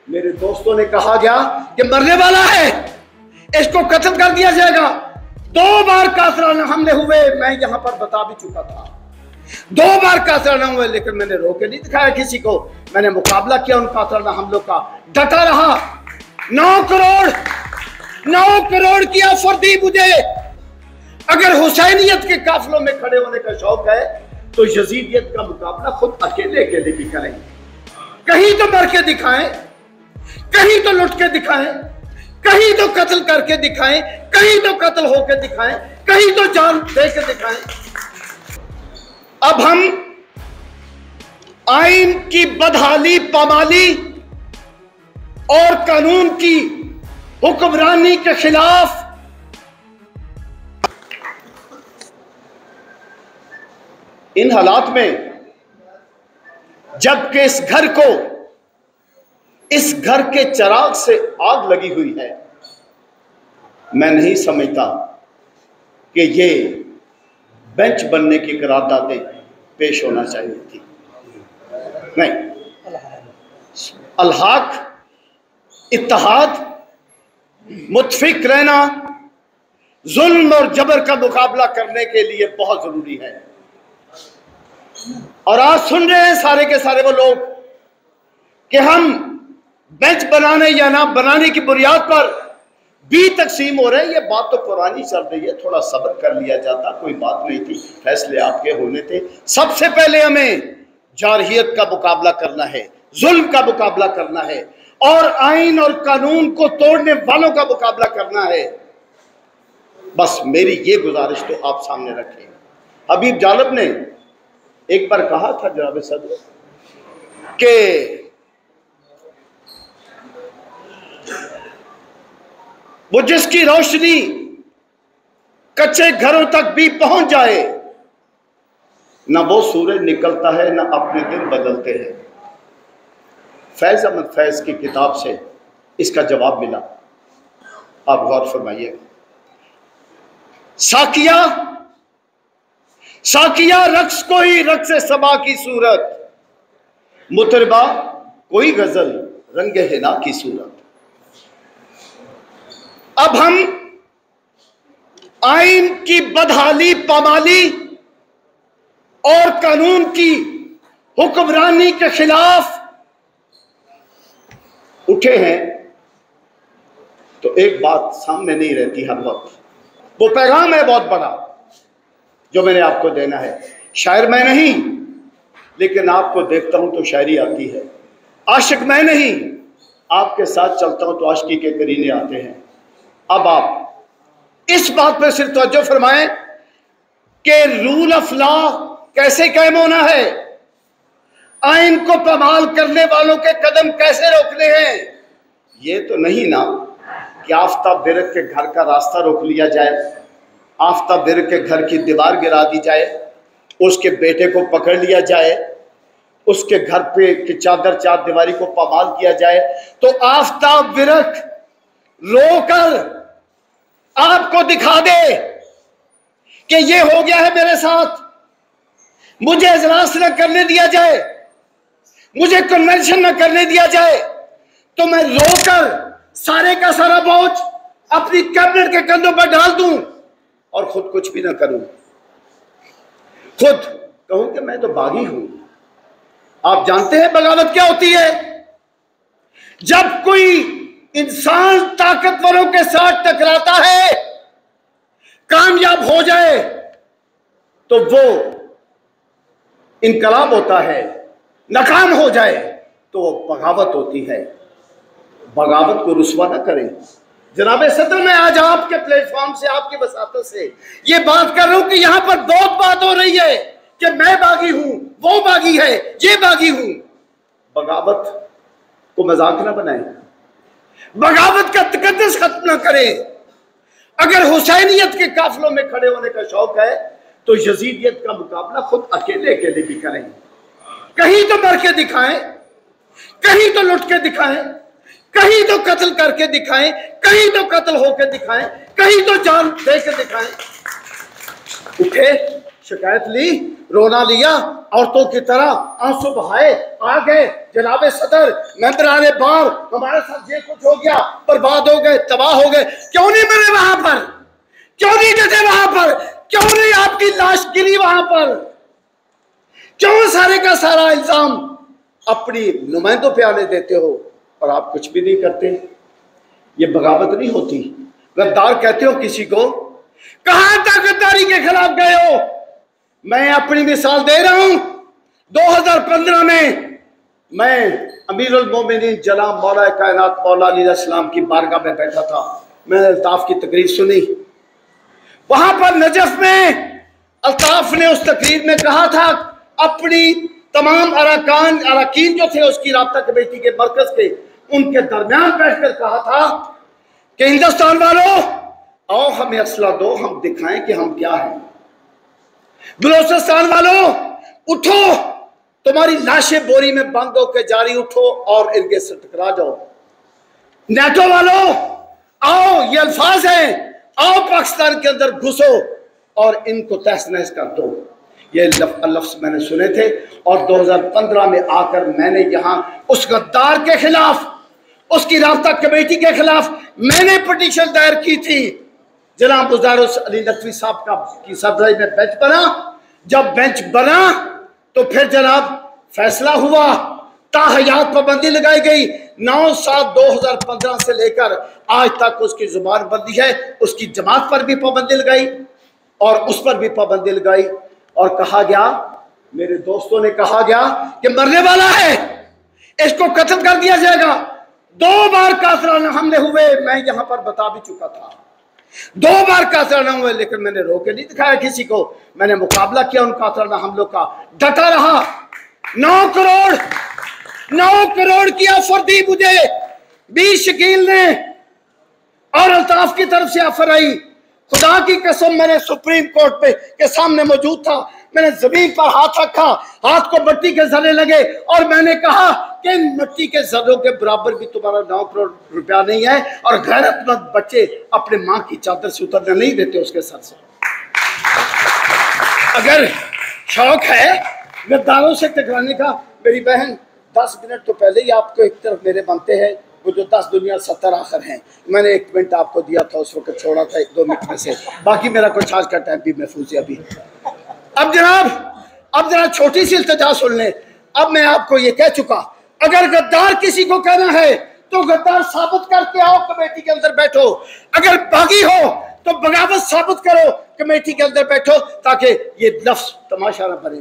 मेरे दोस्तों ने कहा गया कि मरने वाला है, इसको कत्ल कर दिया जाएगा। 2 बार कातराना हमले हुए, मैं यहां पर बता भी चुका था। 2 बार कातराना हुए, लेकिन मैंने रोके नहीं दिखाया किसी को। मैंने मुकाबला किया उन कातराना हमलों का, डटा रहा। 9 करोड़ की ऑफर दी मुझे। अगर हुसैनियत के काफिलों में खड़े होने का शौक है तो यजीदियत का मुकाबला खुद अकेले अकेले भी करेंगे। कहीं तो मर के दिखाएं, कहीं तो लुट के दिखाएं, कहीं तो कत्ल करके दिखाएं, कहीं तो कत्ल होके दिखाएं, कहीं तो जान दे के दिखाएं। अब हम आइन की बदहाली, पामाली और कानून की हुक्मरानी के खिलाफ इन हालात में, जबकि इस घर के चिराग से आग लगी हुई है, मैं नहीं समझता कि ये बेंच बनने की करारदादें पेश होना चाहिए थी। नहीं, अलहाक, इत्तेहाद, मुत्फिक रहना, जुल्म और जबर का मुकाबला करने के लिए बहुत जरूरी है। और आज सुन रहे हैं सारे के सारे वो लोग कि हम बेंच बनाने या ना बनाने की बुनियाद पर भी तकसीम हो रहे हैं। ये बात तो पुरानी चल रही है, थोड़ा सब्र कर लिया जाता, कोई बात नहीं थी, फैसले आपके होने थे। सबसे पहले हमें जारहियत का मुकाबला करना है, जुल्म का मुकाबला करना है और आइन और कानून को तोड़ने वालों का मुकाबला करना है। बस मेरी ये गुजारिश तो आप सामने रखें। हबीब जालब ने एक बार कहा था जनाब सदर कि वो जिसकी रोशनी कच्चे घरों तक भी पहुंच जाए, ना वो सूरज निकलता है ना अपने दिन बदलते हैं। फैज अहमद फैज की किताब से इसका जवाब मिला, आप गौर फरमाइए। साकिया रक्स कोई रक्स सबा की सूरत, मुतरबा कोई गजल रंगे हिना की सूरत। अब हम आइन की बदहाली, पामाली और कानून की हुक्मरानी के खिलाफ उठे हैं तो एक बात सामने नहीं रहती हर वक्त। वो पैगाम है बहुत बड़ा जो मैंने आपको देना है। शायर मैं नहीं, लेकिन आपको देखता हूं तो शायरी आती है। आशिक मैं नहीं, आपके साथ चलता हूं तो आशिकी के करीने आते हैं। अब आप इस बात पर सिर्फ तवज्जो फरमाएं कि रूल ऑफ लॉ कैसे कायम होना है, आइन को पामाल करने वालों के कदम कैसे रोकने हैं। ये तो नहीं ना कि आफ्ताब बिरक के घर का रास्ता रोक लिया जाए, आफ्ताब बिरक के घर की दीवार गिरा दी जाए, उसके बेटे को पकड़ लिया जाए, उसके घर पे की चार दीवारी को पामाल किया जाए तो आफ्ताब बिरक रोकर आपको दिखा दे कि ये हो गया है मेरे साथ, मुझे इजलास न करने दिया जाए, मुझे कन्वेंशन न करने दिया जाए, तो मैं रोकर सारे का सारा बोझ अपनी कैबिनेट के कंधों पर डाल दूं और खुद कुछ भी ना करूं, खुद कहूं कि मैं तो बागी हूं। आप जानते हैं बगावत क्या होती है? जब कोई इंसान ताकतवरों के साथ टकराता है, कामयाब हो जाए तो वो इनकलाब होता है, नाकाम हो जाए तो वो बगावत होती है। बगावत को रुस्वा ना करें। जनाब सदर, मैं आज आपके प्लेटफॉर्म से, आपकी वसातत से ये बात कर रहा हूं कि यहां पर बहुत बात हो रही है कि मैं बागी हूं, वो बागी है, ये बागी हूं। बगावत को मजाक ना बनाएं, बगावत का तकद्दुस खत्म ना करें। अगर हुसैनियत के काफिलों में खड़े होने का शौक है तो यजीदियत का मुकाबला खुद अकेले अकेले भी करें। कहीं तो मर के दिखाएं, कहीं तो लुट के दिखाएं, कहीं तो कत्ल करके दिखाएं, कहीं तो कत्ल होकर दिखाएं, कहीं तो जान दे के दिखाएं। उठे, शिकायत ली, रोना लिया, औरतों की तरह आंसू बहाए, आ गए जनाबे सदर, मेंबराने बार, हमारे साथ ये कुछ हो गया, बर्बाद हो गए, तबाह हो गए। क्यों नहीं मरे वहां पर? क्यों नहीं डटे वहां पर? क्यों नहीं आपकी लाश गिरी वहां पर? क्यों सारे का सारा इल्जाम अपनी नुमाइंदों पे आने देते हो और आप कुछ भी नहीं करते? ये बगावत नहीं होती? गद्दार कहते हो किसी को? कहां तक गद्दारी के खिलाफ गए हो? मैं अपनी मिसाल दे रहा हूं। 2015 में मैं अमीरुल मोमिनीन जनाब मौला कायनात मौला अली सलाम की बारगाह में बैठा था। मैंने अल्ताफ की तकरीर सुनी। वहां पर नजफ में अल्ताफ ने उस तकरीर में कहा था, अपनी तमाम अरकान जो थे उसकी राब्ता कमेटी के मरकज के, उनके दरमियान बैठकर कहा था कि हिंदुस्तान वालों, आओ हमें असला दो, हम दिखाएं कि हम क्या हैं। बलोचिस्तान वालों, उठो, तुम्हारी लाशें बोरी में बंद होकर जारी उठो और इनके से टकरा जाओ। नेटो वालों, आओ, ये अल्फाज हैं, आओ पाकिस्तान के अंदर घुसो और इनको तहस नहस कर दो। ये लफ्ज मैंने सुने थे और 2015 में आकर मैंने यहां उस गद्दार के खिलाफ, उसकी राब्ता कमेटी के खिलाफ मैंने पिटीशन दायर की थी। जनाब मुजारुस अली नकवी साहब की सदराई में बेंच बना। जब बेंच बना तो फिर जनाब फैसला हुआ, ताहयात पाबंदी लगाई गई। 9/7/2015 से लेकर आज तक उसकी जुबान बंदी है। उसकी जमात पर भी पाबंदी लगाई और उस पर भी पाबंदी लगाई और कहा गया, मेरे दोस्तों ने कहा गया कि मरने वाला है, इसको कत्ल कर दिया जाएगा। 2 बार कातलाना हमले हुए, मैं यहां पर बता भी चुका था। 2 बार कातलाना हुए, लेकिन मैंने रोके नहीं दिखाया किसी को। मैंने मुकाबला किया उन कातलाना हमलों का, डटा रहा। 9 करोड़ की ऑफर दी मुझे 20 शकील ने और अल्ताफ की तरफ से ऑफर आई। खुदा की कसम, मैंने सुप्रीम कोर्ट पे के सामने मौजूद था। मैंने जमीन पर हाथ रखा, हाथ को मिट्टी के जर्रे लगे और मैंने कहा कि इन मिट्टी के जर्रों के बराबर भी तुम्हारा 9 करोड़ रुपया नहीं है। और गैरतमंद बच्चे अपने माँ की चादर से उतरने नहीं देते उसके सर से। अगर शौक है गद्दारों से टकराने का, मेरी बहन 10 मिनट तो पहले ही आपको एक तरफ मेरे बनते हैं, वो जो 10 दुनिया 70 आखिर हैं। मैंने 1 मिनट आपको दिया था, उस वक्त छोड़ा था 1-2 मिनट में से, बाकी मेरा कुछ आज का टाइम भी महफूज है अभी। अब जरा छोटी सी इल्तिजा सुन लें। अब मैं आपको ये कह चुका, अगर गद्दार किसी को कहना है तो गद्दार साबित करके आओ, कमेटी के अंदर बैठो। अगर बागी हो तो बगावत साबित करो, कमेटी के अंदर बैठो, ताकि ये लफ्ज तमाशा न बने।